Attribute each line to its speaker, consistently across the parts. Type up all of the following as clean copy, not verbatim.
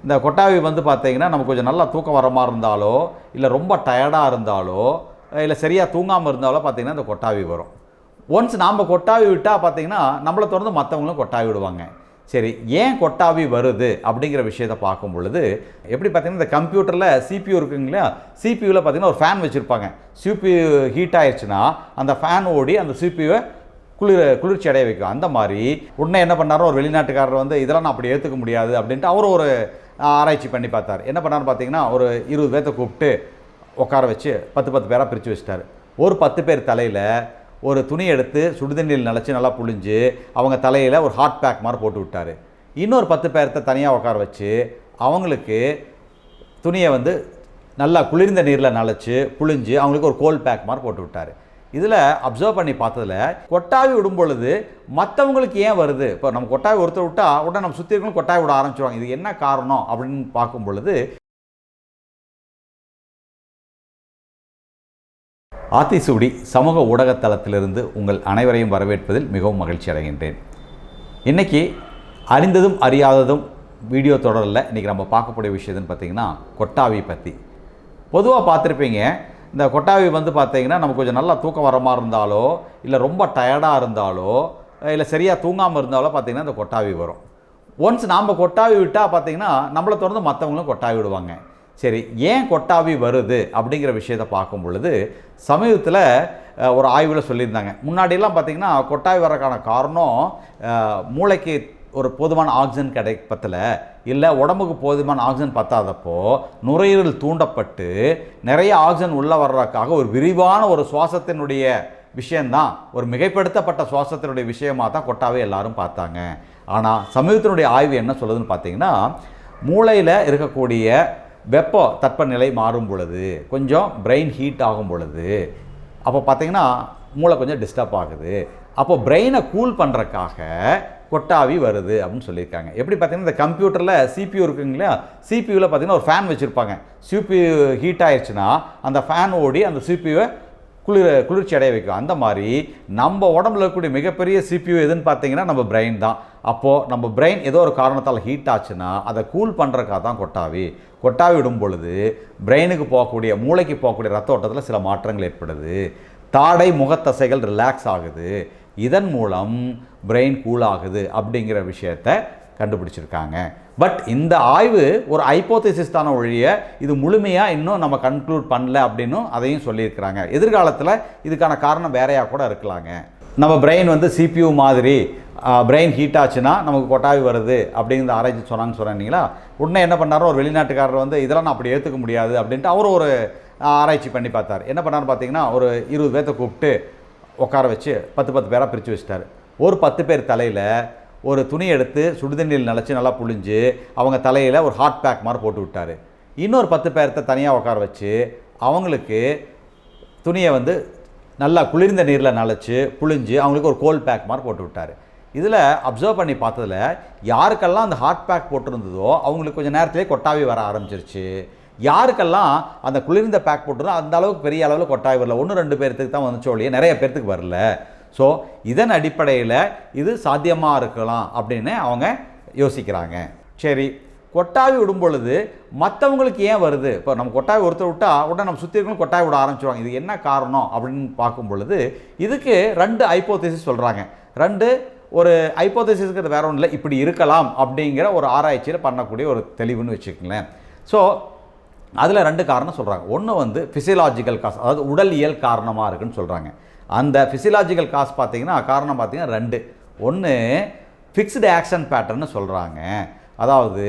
Speaker 1: இந்த கொட்டாவி வந்து பார்த்தீங்கன்னா நமக்கு கொஞ்சம் நல்லா தூக்கம் வர மாதிரி இருந்தாலோ இல்லை ரொம்ப டயர்டாக இருந்தாலோ இல்லை சரியாக தூங்காமல் இருந்தாலோ பார்த்திங்கன்னா இந்த கொட்டாவி வரும். ஒன்ஸ் நாம் கொட்டாவி விட்டால் பார்த்திங்கன்னா நம்மளை தொடர்ந்து மற்றவங்களும் கொட்டாவி விடுவாங்க. சரி, ஏன் கொட்டாவி வருது அப்படிங்கிற விஷயத்தை பார்க்கும் பொழுது எப்படி பார்த்திங்கன்னா இந்த கம்ப்யூட்டரில் சிபியூ இருக்குங்களா, சிபியூவில் பார்த்திங்கன்னா ஒரு ஃபேன் வச்சுருப்பாங்க. சிபியூ ஹீட் ஆயிடுச்சுன்னா அந்த ஃபேன் ஓடி அந்த சிபியூவை குளிர்ச்சி அடைய வைக்கும். அந்த மாதிரி உடனே என்ன பண்ணாரோ ஒரு வெளிநாட்டுக்காரர் வந்து இதெல்லாம் நான் அப்படி ஏற்றுக்க முடியாது அப்படின்ட்டு அவரும் ஒரு ஆராய்ச்சி பண்ணி பார்த்தார். என்ன பண்ணார் பார்த்தீங்கன்னா, ஒரு 20 பேர்த்த கூப்பிட்டு உட்கார வச்சு 10 பேராக பிரித்து வச்சிட்டார். ஒரு 10 பேர் தலையில் ஒரு துணி எடுத்து சுடுதண்ணியில் நினச்சி நல்லா புழிஞ்சு அவங்க தலையில் ஒரு ஹாட் பேக் மாதிரி போட்டு விட்டார். இன்னொரு 10 பேர்த்த தனியாக உட்கார வச்சு அவங்களுக்கு துணியை வந்து நல்லா குளிர்ந்த நீரில் நனைச்சி புழிஞ்சு அவங்களுக்கு ஒரு கோல்ட் பேக் மாதிரி போட்டு விட்டார். இதில் அப்சர்வ் பண்ணி பார்த்ததில் கொட்டாவி விடும் பொழுது மற்றவங்களுக்கு ஏன் வருது, இப்போ நம்ம கொட்டாவி ஒருத்தர் விட்டால் உடனே நம்ம சுற்றி இருக்கணும் கொட்டாவி விட ஆரம்பிச்சிடுவாங்க. இது என்ன காரணம் அப்படின்னு பார்க்கும் பொழுது ஆத்திசூடி சமூக ஊடகத்தளத்திலிருந்து உங்கள் அனைவரையும் வரவேற்பதில் மிகவும் மகிழ்ச்சி அடைகின்றேன். இன்றைக்கி அறிந்ததும் அறியாததும் வீடியோ தொடரில் இன்றைக்கி நம்ம பார்க்கக்கூடிய விஷயத்துன்னு பார்த்திங்கன்னா கொட்டாவி பற்றி. பொதுவாக பார்த்துருப்பீங்க, இந்த கொட்டாவி வந்து பார்த்திங்கன்னா நமக்கு கொஞ்சம் நல்லா தூக்கம் வர மாதிரி இருந்தாலோ இல்லை ரொம்ப டயர்டாக இருந்தாலோ இல்லை சரியாக தூங்காமல் இருந்தாலோ பார்த்திங்கன்னா இந்த கொட்டாவி வரும். ஒன்ஸ் நாம் கொட்டாவி விட்டால் பார்த்திங்கன்னா நம்மளை தொடர்ந்து மற்றவங்களும் கொட்டாவி விடுவாங்க. சரி, ஏன் கொட்டாவி வருது அப்படிங்கிற விஷயத்தை பார்க்கும் பொழுது சமீபத்தில் ஒரு ஆய்வில் சொல்லியிருந்தாங்க. முன்னாடியெல்லாம் பார்த்திங்கன்னா கொட்டாவி வர்றதுக்கான காரணம் மூளைக்கு ஒரு போதுமான ஆக்சிஜன் கிடைப்பதில் இல்லை உடம்புக்கு போதுமான ஆக்சிஜன் பத்தாதப்போ நுரையீரல் தூண்டப்பட்டு நிறைய ஆக்சிஜன் உள்ளே வர்றதுக்காக ஒரு விரிவான ஒரு சுவாசத்தினுடைய விஷயந்தான், ஒரு மிகைப்படுத்தப்பட்ட சுவாசத்தினுடைய விஷயமாக தான் கொட்டாவை எல்லாரும் பார்த்தாங்க. ஆனால் சமீபத்தினுடைய ஆய்வு என்ன சொல்லுதுன்னு பார்த்தீங்கன்னா, மூளையில் இருக்கக்கூடிய வெப்ப தட்பநிலை மாறும் பொழுது கொஞ்சம் பிரெயின் ஹீட் ஆகும் பொழுது அப்போ பார்த்திங்கன்னா மூளை கொஞ்சம் டிஸ்டர்ப் ஆகுது. அப்போ பிரெயினை கூல் பண்ணுறக்காக கொட்டாவி வருது அப்படின்னு சொல்லியிருக்காங்க. எப்படி பார்த்திங்கன்னா இந்த கம்ப்யூட்டரில் சிபியூ இருக்குங்களா, சிபியூவில் பார்த்திங்கன்னா ஒரு ஃபேன் வச்சுருப்பாங்க. சிபியூ ஹீட் ஆயிடுச்சுன்னா அந்த ஃபேன் ஓடி அந்த சிபியூவை குளிர்ச்சி அடைய வைக்கும். அந்த மாதிரி நம்ம உடம்புல இருக்கக்கூடிய மிகப்பெரிய சிபியூ எதுன்னு பார்த்தீங்கன்னா நம்ம பிரெயின் தான். அப்போது நம்ம பிரெயின் ஏதோ ஒரு காரணத்தால் ஹீட் ஆச்சுன்னா அதை கூல் பண்ணுறக்காக தான் கொட்டாவி விடும் பொழுது பிரெயினுக்கு போகக்கூடிய மூளைக்கு போகக்கூடிய ரத்த ஓட்டத்தில் சில மாற்றங்கள் ஏற்படுது. தாடை முகத்தசைகள் ரிலாக்ஸ் ஆகுது. இதன் மூலம் பிரெயின் கூல் ஆகுது அப்படிங்கிற விஷயத்தை கண்டுபிடிச்சிருக்காங்க. பட் இந்த ஆய்வு ஒரு ஹைப்போதேசிஸ் தான ஒழிய இது முழுமையாக இன்னும் நம்ம கன்க்ளூட் பண்ணல அப்படின்னும் அதையும் சொல்லியிருக்கிறாங்க. எதிர்காலத்தில் இதுக்கான காரணம் வேறையாக கூட இருக்கலாங்க. நம்ம பிரெயின் வந்து சிபியூ மாதிரி பிரெயின் ஹீட் ஆச்சுன்னா நமக்கு கொட்டாவி வருது அப்படிங்கிற ஆராய்ச்சி சொன்னீங்களா. உடனே என்ன பண்ணாரோ ஒரு வெளிநாட்டுக்காரர் வந்து இதெல்லாம் நான் அப்படி ஏற்றுக்க முடியாது அப்படின்ட்டு அவரும் ஒரு ஆராய்ச்சி பண்ணி பார்த்தார். என்ன பண்ணார் பார்த்தீங்கன்னா, ஒரு 20 பேர்த்த கூப்பிட்டு உட்கார வச்சு 10 பேராக பிரித்து வச்சிட்டார். ஒரு 10 பேர் தலையில் ஒரு துணி எடுத்து சுடுதண்ணியில் நினச்சி நல்லா புழிஞ்சு அவங்க தலையில் ஒரு ஹாட் பேக் மாதிரி போட்டு விட்டார். இன்னொரு 10 பேர்த்த தனியாக உட்கார வச்சு அவங்களுக்கு துணியை வந்து நல்லா குளிர்ந்த நீரில் நனைச்சி புழிஞ்சு அவங்களுக்கு ஒரு கோல்ட் பேக் மாதிரி போட்டு விட்டார். இதில் அப்சர்வ் பண்ணி பார்த்ததில் யாருக்கெல்லாம் அந்த ஹாட் பேக் போட்டிருந்ததோ அவங்களுக்கு கொஞ்சம் நேரத்திலே கொட்டாவி வர ஆரம்பிச்சிருச்சு. யாருக்கெல்லாம் அந்த குளிர்ந்த பேக் போட்டுருந்தோ அந்த அளவுக்கு பெரிய அளவில் கொட்டாவி வரல. 1-2 பேர்த்துக்கு தான் வந்துச்சு ஒழிய நிறைய பேர்த்துக்கு வரல. ஸோ இதன் அடிப்படையில் இது சாத்தியமாக இருக்கலாம் அப்படின்னு அவங்க யோசிக்கிறாங்க. சரி, கொட்டாவி விடும் பொழுது மற்றவங்களுக்கு ஏன் வருது, இப்போ நம்ம கொட்டாவி ஒருத்தர் விட்டால் உடனே நம்ம சுற்றி இருக்கணும் கொட்டாவி விட ஆரம்பிச்சிடுவாங்க. இது என்ன காரணம் அப்படின்னு பார்க்கும் பொழுது இதுக்கு 2 ஹைப்போதேசிஸ் சொல்கிறாங்க. ஒரு ஹைப்போதேசிஸ்க்கு வேற ஒன்றும் இல்லை, இப்படி இருக்கலாம் அப்படிங்கிற ஒரு ஆராய்ச்சியில் பண்ணக்கூடிய ஒரு தெளிவுன்னு வச்சுக்கோங்களேன். ஸோ அதில் 2 காரணம் சொல்கிறாங்க. ஒன்று வந்து ஃபிசியலாஜிக்கல் காஸ், அதாவது உடலியல் காரணமாக இருக்குதுன்னு சொல்கிறாங்க. அந்த ஃபிசியலாஜிக்கல் காஸ் பார்த்திங்கன்னா காரணம் பார்த்திங்கன்னா 2. ஒன்று ஃபிக்ஸ்டு ஆக்ஷன் பேட்டர்ன்னு சொல்கிறாங்க. அதாவது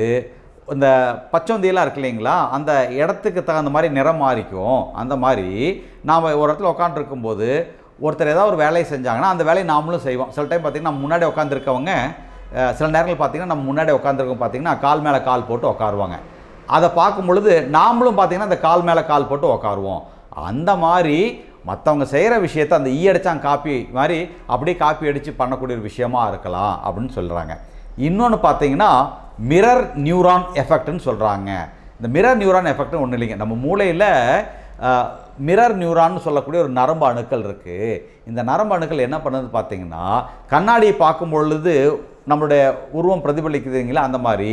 Speaker 1: இந்த பச்சோந்தியெல்லாம் இருக்கு இல்லைங்களா, அந்த இடத்துக்கு தகுந்த மாதிரி நிறம் மாறிக்கும். அந்த மாதிரி நாம் ஒரு இடத்துல உட்காந்துருக்கும்போது ஒருத்தர் ஏதாவது ஒரு வேலையை செஞ்சாங்கன்னா அந்த வேலையை நாமளும் செய்வோம். சில டைம் பார்த்திங்கன்னா நம்ம முன்னாடி உட்காந்துருக்கவங்க சில நேரங்கள் பார்த்திங்கன்னா நம்ம முன்னாடி உட்காந்துருக்கோம் பார்த்திங்கன்னா கால் மேலே கால் போட்டு உட்காருவாங்க. அதை பார்க்கும் பொழுது நாமளும் பார்த்திங்கன்னா அந்த கால் மேலே கால் போட்டு உட்காருவோம். அந்த மாதிரி மற்றவங்க செய்கிற விஷயத்தை அந்த அடிச்சாங்க காப்பி மாதிரி அப்படியே காப்பி அடித்து பண்ணக்கூடிய ஒரு விஷயமா இருக்கலாம் அப்படின்னு சொல்கிறாங்க. இன்னொன்று பார்த்திங்கன்னா மிரர் நியூரான் எஃபெக்ட்னு சொல்கிறாங்க. இந்த மிரர் நியூரான் எஃபெக்ட்னு ஒன்றும் இல்லைங்க, நம்ம மூளையில் மிரர் நியூரான்னு சொல்லக்கூடிய ஒரு நரம்பு அணுக்கள் இருக்குது. இந்த நரம்பு அணுக்கள் என்ன பண்ணுது பார்த்திங்கன்னா கண்ணாடியை பார்க்கும் பொழுது நம்மளுடைய உருவம் பிரதிபலிக்குதுங்களா, அந்த மாதிரி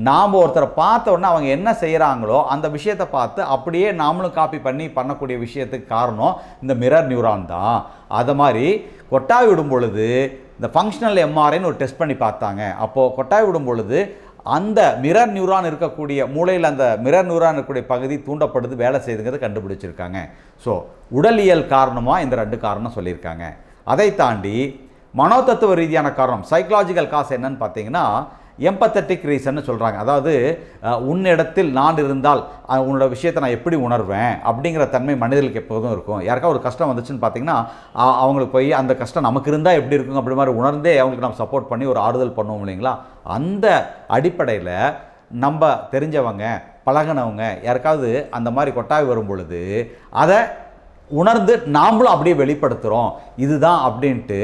Speaker 1: நாம் ஒருத்தரை பார்த்த உடனே அவங்க என்ன செய்கிறாங்களோ அந்த விஷயத்தை பார்த்து அப்படியே நாமளும் காப்பி பண்ணக்கூடிய விஷயத்துக்கு காரணம் இந்த மிரர் நியூரான் தான். அதை மாதிரி கொட்டாய் விடும் பொழுது இந்த ஃபங்க்ஷனல் எம்ஆர்ஐன்னு ஒரு டெஸ்ட் பண்ணி பார்த்தாங்க. அப்போது கொட்டாய் விடும் பொழுது அந்த மிரர் நியூரான் இருக்கக்கூடிய மூளையில் அந்த மிரர் நியூரான் இருக்கக்கூடிய பகுதி தூண்டப்படுது, வேலை செய்யுதுங்கிறத கண்டுபிடிச்சிருக்காங்க. ஸோ உடலியல் காரணமாக இந்த 2 காரணம் சொல்லியிருக்காங்க. அதை தாண்டி மனோதத்துவ ரீதியான காரணம், சைக்கலாஜிக்கல் காசு என்னன்னு பார்த்தீங்கன்னா எம்பத்தட்டிக் ரீசன்னு சொல்கிறாங்க. அதாவது உன்னிடத்தில் நான் இருந்தால் உன்னோட விஷயத்தை நான் எப்படி உணர்வேன் அப்படிங்கிற தன்மை மனிதர்களுக்கு எப்போதும் இருக்கும். யாருக்கா ஒரு கஷ்டம் வந்துச்சுன்னு பார்த்தீங்கன்னா அவங்களுக்கு போய் அந்த கஷ்டம் நமக்கு இருந்தால் எப்படி இருக்கும் அப்படி மாதிரி உணர்ந்தே அவங்களுக்கு நம்ம சப்போர்ட் பண்ணி ஒரு ஆறுதல் பண்ணுவோம் இல்லைங்களா. அந்த அடிப்படையில் நம்ம தெரிஞ்சவங்க பழகினவங்க யாருக்காவது அந்த மாதிரி கொட்டாய் வரும் பொழுது அதை உணர்ந்து நாமளும் அப்படியே வெளிப்படுத்துகிறோம் இதுதான் அப்படின்ட்டு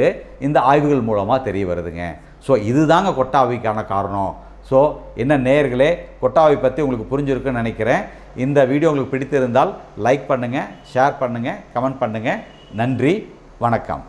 Speaker 1: இந்த ஆய்வுகள் மூலமாக தெரிய வருதுங்க. ஸோ இதுதாங்க கொட்டாவிக்கான காரணம். ஸோ என்ன நேயர்களே, கொட்டாவி பற்றி உங்களுக்கு புரிஞ்சிருக்குன்னு நினைக்கிறேன். இந்த வீடியோ உங்களுக்கு பிடித்திருந்தால் லைக் பண்ணுங்கள், ஷேர் பண்ணுங்கள், கமெண்ட் பண்ணுங்கள். நன்றி, வணக்கம்.